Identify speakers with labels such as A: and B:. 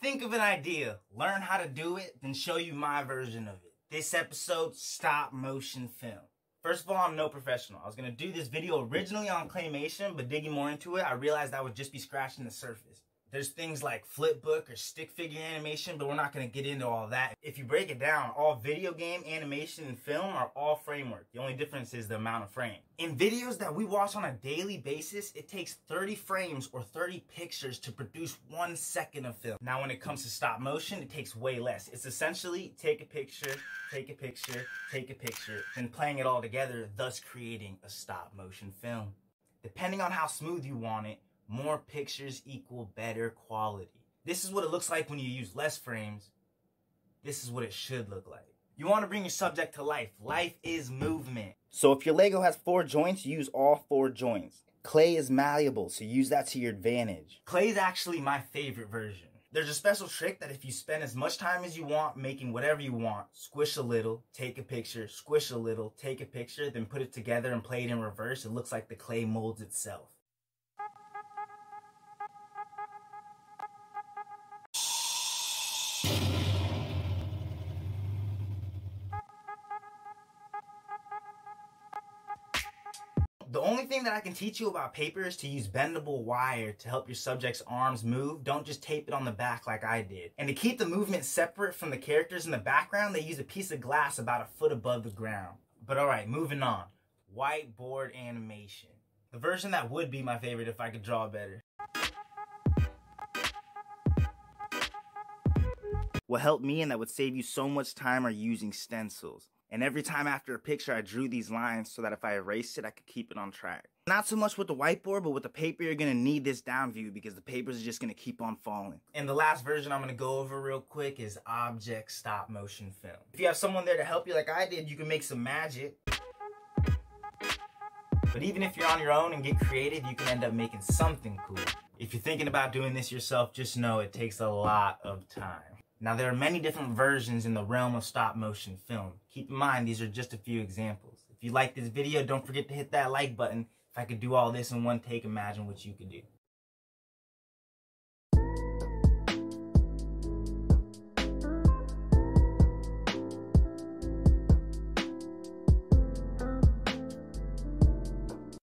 A: think of an idea, learn how to do it, then show you my version of it. This episode, stop motion film. First of all, I'm no professional. I was going to do this video originally on claymation, but digging more into it, I realized I would just be scratching the surface. There's things like flipbook or stick figure animation, but we're not going to get into all that. If you break it down, all video game, animation, and film are all framework. The only difference is the amount of frame. In videos that we watch on a daily basis, it takes 30 frames or 30 pictures to produce 1 second of film. Now, when it comes to stop motion, it takes way less. It's essentially take a picture, take a picture, take a picture, and playing it all together, thus creating a stop motion film. Depending on how smooth you want it, more pictures equal better quality. This is what it looks like when you use less frames. This is what it should look like. You want to bring your subject to life. Life is movement. So if your Lego has 4 joints, use all 4 joints. Clay is malleable, so use that to your advantage. Clay is actually my favorite version. There's a special trick that if you spend as much time as you want making whatever you want, squish a little, take a picture, squish a little, take a picture, then put it together and play it in reverse, it looks like the clay molds itself. The only thing that I can teach you about paper is to use bendable wire to help your subject's arms move. Don't just tape it on the back like I did. And to keep the movement separate from the characters in the background, they use a piece of glass about a foot above the ground. But alright, moving on. Whiteboard animation. The version that would be my favorite if I could draw better. What helped me and that would save you so much time are using stencils. And every time after a picture, I drew these lines so that if I erased it, I could keep it on track. Not so much with the whiteboard, but with the paper, you're going to need this down view because the papers are just going to keep on falling. And the last version I'm going to go over real quick is object stop motion film. If you have someone there to help you like I did, you can make some magic. But even if you're on your own and get creative, you can end up making something cool. If you're thinking about doing this yourself, just know it takes a lot of time. Now, there are many different versions in the realm of stop motion film. Keep in mind, these are just a few examples. If you like this video, don't forget to hit that like button. If I could do all this in one take, imagine what you could do.